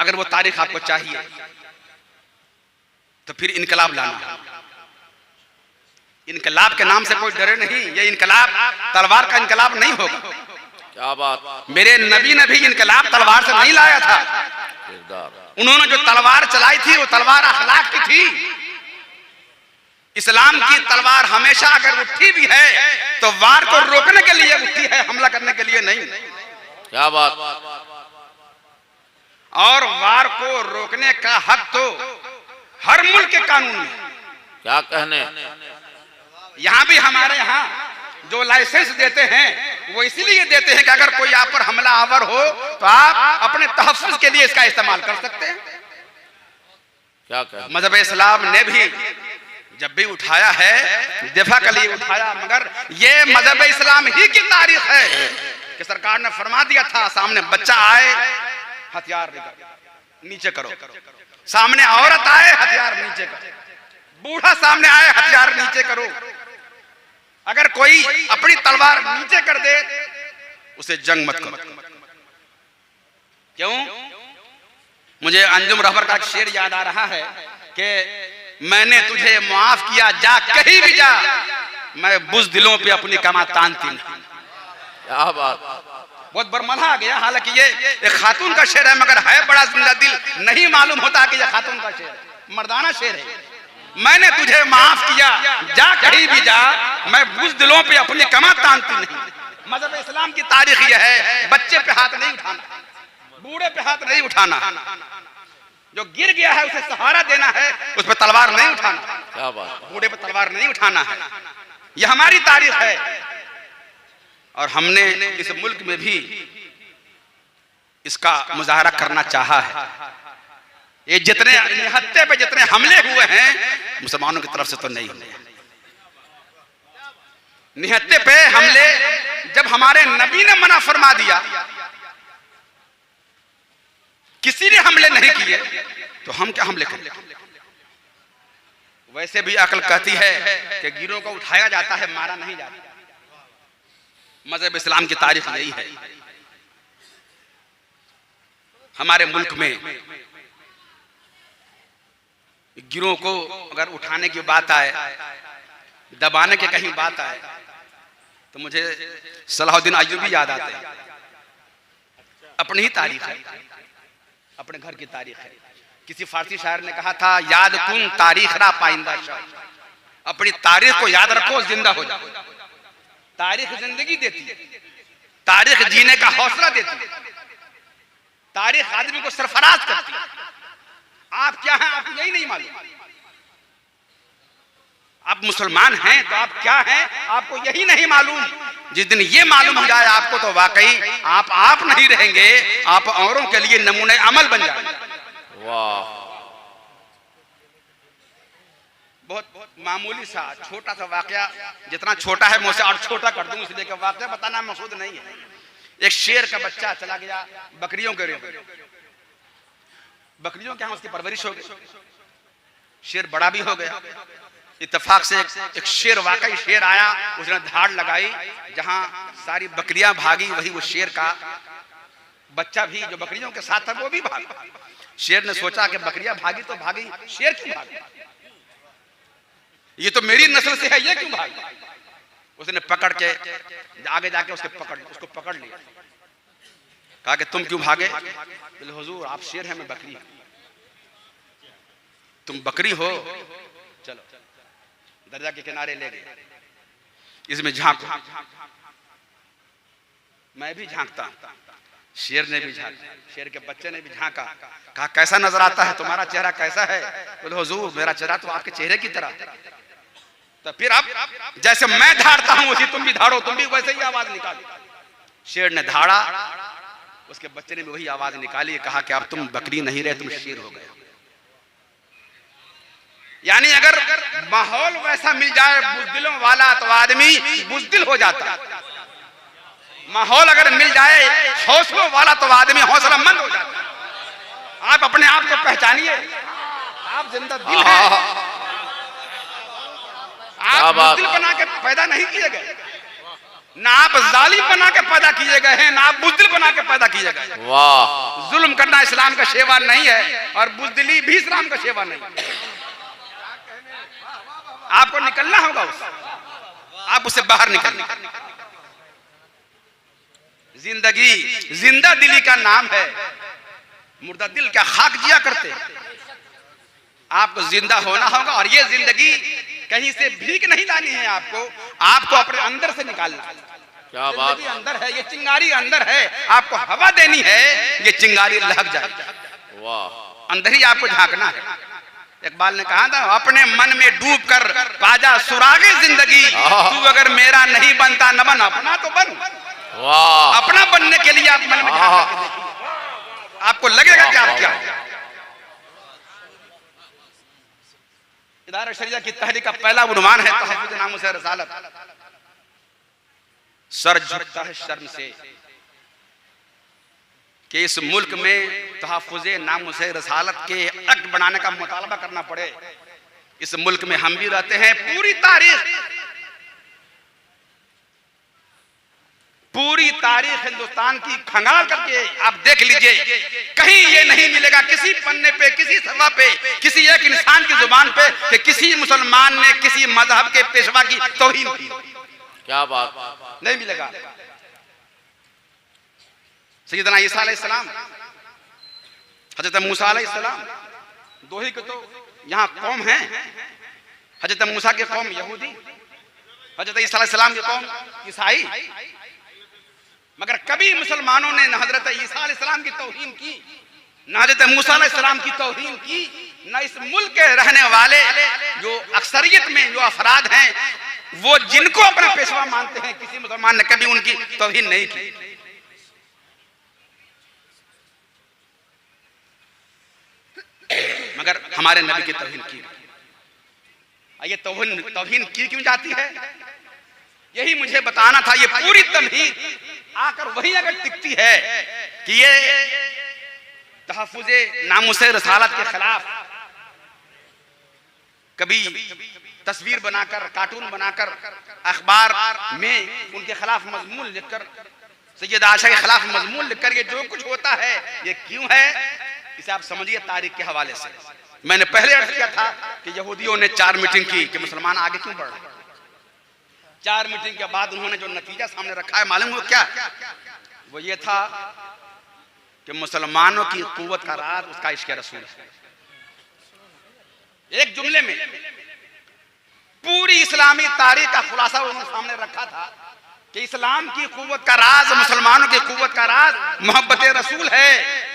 अगर वो तारीख आपको चाहिए तो फिर इनकलाब लाना। इनकलाब के नाम से कोई डरे नहीं, ये इनकलाब तलवार का इनकलाब नहीं होगा। क्या बात। मेरे नबी ने भी इनकलाब तलवार से नहीं लाया था। उन्होंने जो तलवार चलाई थी वो तलवार अखलाक की थी। इस्लाम की तलवार हमेशा अगर उठी भी है तो वार को रोकने के लिए उठी है, हमला करने के लिए नहीं। क्या बात। और वार को रोकने का हक तो हर मुल्क के कानून में। क्या कहने। यहाँ भी हमारे यहाँ जो लाइसेंस देते हैं वो इसलिए देते हैं कि अगर कोई आप पर हमला आवर हो तो आप अपने तहफ्फुज़ के लिए इसका इस्तेमाल कर सकते हैं। क्या कहने। मजहब इस्लाम ने भी जब भी उठाया है दिफा के लिए उठाया, मगर ये मजहब इस्लाम ही की तारीख है कि सरकार ने फरमा दिया था सामने बच्चा आए हथियार नीचे करो, सामने औरत आए हथियार नीचे करो, बूढ़ा सामने आए हथियार नीचे करो। अगर कोई अपनी तलवार नीचे कर दे उसे जंग मत करो। क्यों? मुझे अंजुम रहबर का एक शेर याद आ रहा है कि मैंने तुझे मुआफ किया, जा कहीं भी जा, मैं बुज़दिलों पे अपनी कमा तानती नहीं। क्या बात। बहुत बरमला आ गया। हालांकि ये एक खातून का शेर है मगर है बड़ा जिंदा दिल, नहीं मालूम होता कि यह खातून का शेर है, मर्दाना शेर है। मैंने तुझे माफ किया, जा कहीं भी जा, मैं बुज़दिलों पे अपनी कमा तानती नहीं। मजहब इस्लाम की तारीख यह है, बच्चे पे हाथ नहीं उठाना, बूढ़े पे हाथ नहीं उठाना, जो गिर गया है उसे सहारा देना है, उस पर तलवार नहीं उठाना। क्या बात। बूढ़े पे तलवार नहीं उठाना है। यह हमारी तारीख है और हमने इस मुल्क में भी इसका मुजाहरा करना चाहा है। ये जितने निहत्ते पे जितने हमले हुए हैं मुसलमानों की तरफ से तो नहीं हुए। निहत्ते पे हमले जब हमारे नबी ने मना फरमा दिया, किसी ने हमले नहीं किए तो हम क्या हमले करें। वैसे भी अकल कहती है कि गिरोह को उठाया जाता है, मारा नहीं जाता। मजहब इस्लाम की तारीख यही है। हमारे मुल्क में गिरोह को अगर उठाने की बात आए, दबाने की कहीं बात आए तो मुझे सलाहुद्दीन अय्यूबी याद आते हैं। अपनी ही तारीख है, अपने घर की तारीख है। किसी फारसी शायर ने कहा था, याद कुन तारीख रा पाइंदा शाह, अपनी तारीख को याद रखो जिंदा हो जाओ। तारीख जिंदगी देती है, तारीख जीने का हौसला देती है, तारीख आदमी को सरफराज करती है। आप क्या हैं आपको यही नहीं मालूम। आप मुसलमान हैं तो आप क्या हैं आपको यही नहीं मालूम। जिस दिन ये मालूम हो जाए आपको तो वाकई आप नहीं रहेंगे, आप औरों के लिए नमूने अमल बन जाएंगे। वाह। बहुत मामूली सा छोटा सा वाकया, जितना छोटा है मैं उसे और छोटा कर दूं इसलिए कि वाकया बताना मकसूद नहीं है। एक शेर का बच्चा चला गया बकरियों के रेंग, बकरियों के यहाँ उसकी परवरिश हो गई, शेर बड़ा भी हो गया। इत्तेफाक से एक शेर, वाकई शेर आया, उसने धाड़ लगाई, जहां सारी बकरियां भागी वही वो शेर का बच्चा भी जो बकरियों के साथ था वो भी भागा। शेर ने सोचा कि बकरियां भागी तो भागी, शेर क्यों भागा, ये तो मेरी नस्ल से है, ये क्यों भागा। उसने पकड़ के आगे जाके उसको पकड़ लिया, कहा कि तुम क्यों भागे। बोले हुजूर आप शेर हैं मैं बकरी हूं। तुम बकरी हो, चलो दरजा के किनारे ले गए, इसमें झांको। मैं भी झांकता, शेर ने भी झांका, शेर के बच्चे ने भी झांका, कहा कैसा नजर आता है तुम्हारा चेहरा कैसा है। बोले हुजूर मेरा चेहरा तो आपके चेहरे की तरह। तो फिर अब जैसे मैं धाड़ता हूं उसी तुम भी धाड़ो, तुम भी वैसे ही आवाज निकालो। शेर ने धाड़ा, उसके बच्चे ने भी वही आवाज निकाली, कहा कि अब तुम बकरी नहीं रहे तुम शेर हो गए। यानी अगर माहौल वैसा मिल जाए बुज़दिलों वाला तो आदमी बुज़दिल हो जाता। माहौल अगर मिल जाए हौसलों वाला तो आदमी हौसलामंद हो जाता। आप अपने आप को पहचानिए, आप जिंदा दिल हैं, आप बुज़दिल बना के पैदा नहीं किए गए। ना आप जालिम बना के पैदा किए गए हैं, ना आप बुज़दिल बना के पैदा किए गए हैं। वाह, जुल्म करना इस्लाम का शेवा नहीं है और बुज़दिली भी इस्लाम का शेवा नहीं है। आपको निकलना होगा उससे, आप उससे बाहर निकलना। जिंदगी जिंदा दिली का नाम है, मुर्दा दिल क्या खाक जिया करते। आपको जिंदा होना होगा और ये जिंदगी कहीं से भीख नहीं लानी है, आपको अपने अंदर से निकालना। क्या बात, जिंदगी अंदर है, ये चिंगारी अंदर है, आपको हवा देनी है, ये चिंगारी लग जाए। वाह, अंदर ही आपको झांकना है। इकबाल ने कहा था, अपने मन में डूब कर पाजा सुरागे जिंदगी, तू अगर मेरा नहीं बनता न बन अपना तो बन। वाह, अपना बनने के लिए आप मन में झांक के देखिए, आपको लगेगा कि आप क्या हो। इदारा शरिया की तहरीक का पहला उन्वान है तहफ़्फ़ुज़ नामुस रसालत। सर झुकता है शर्म से कि इस मुल्क में तहफ़्फ़ुज़ नामुस रसालत के एक्ट बनाने का मुतालबा करना पड़े। इस मुल्क में हम भी रहते हैं। पूरी तारीख हिंदुस्तान की खंगाल करके आप देख लीजिए, कहीं ये नहीं मिलेगा किसी पन्ने पे, किसी सफ़ा पे, किसी एक इंसान की जुबान पे कि किसी मुसलमान ने किसी मजहब के पेशवा की तौहीन की। क्या बात, नहीं मिलेगा। सैयदना ईसा अलैहिस्सलाम, हजरत मूसा अलैहिस्सलाम, दो ही के तो यहाँ कौम है। हजरत मूसा की कौम यहूदी, हजरत ईसा अलैहिस्सलाम की कौम ईसाई। मगर कभी मुसलमानों ने न हजरत ईसा अलैहिस्सलाम की तौहीन की, न हजरत मूसा अलैहिस्सलाम की तौहीन की, न इस मुल्क के रहने वाले जो अक्सरियत में जो अफराद हैं, वो जिनको अपना पेशवा मानते हैं, किसी मुसलमान ने कभी उनकी तौहीन नहीं की। मगर हमारे नबी की तौहीन की। ये तौहीन की क्यों जाती है, यही मुझे बताना था। ये पूरी तमहीद आकर वही अगर टिकती है कि ये तहफ़्फ़ुज़ नामुस रसालत के खिलाफ कभी तस्वीर बनाकर, कार्टून बनाकर, अखबार में उनके खिलाफ मजमून लिखकर, सैयद आयशा के खिलाफ मजमून लिखकर ये जो कुछ होता है ये क्यों है, इसे आप समझिए तारीख के हवाले से। मैंने पहले अर्ज किया था कि यहूदियों ने 4 मीटिंग की कि मुसलमान आगे क्यों बढ़ रहे हैं। 4 मीटिंग के बाद उन्होंने जो नतीजा सामने रखा है मालूम हो क्या? वो ये था कि मुसलमानों की कुव्वत का राज उसका इश्क़ रसूल है। एक जुमले में पूरी इस्लामी तारीख का खुलासा उन्होंने सामने रखा था कि इस्लाम की कुव्वत का राज, मुसलमानों की कुव्वत का राज मोहब्बत रसूल है।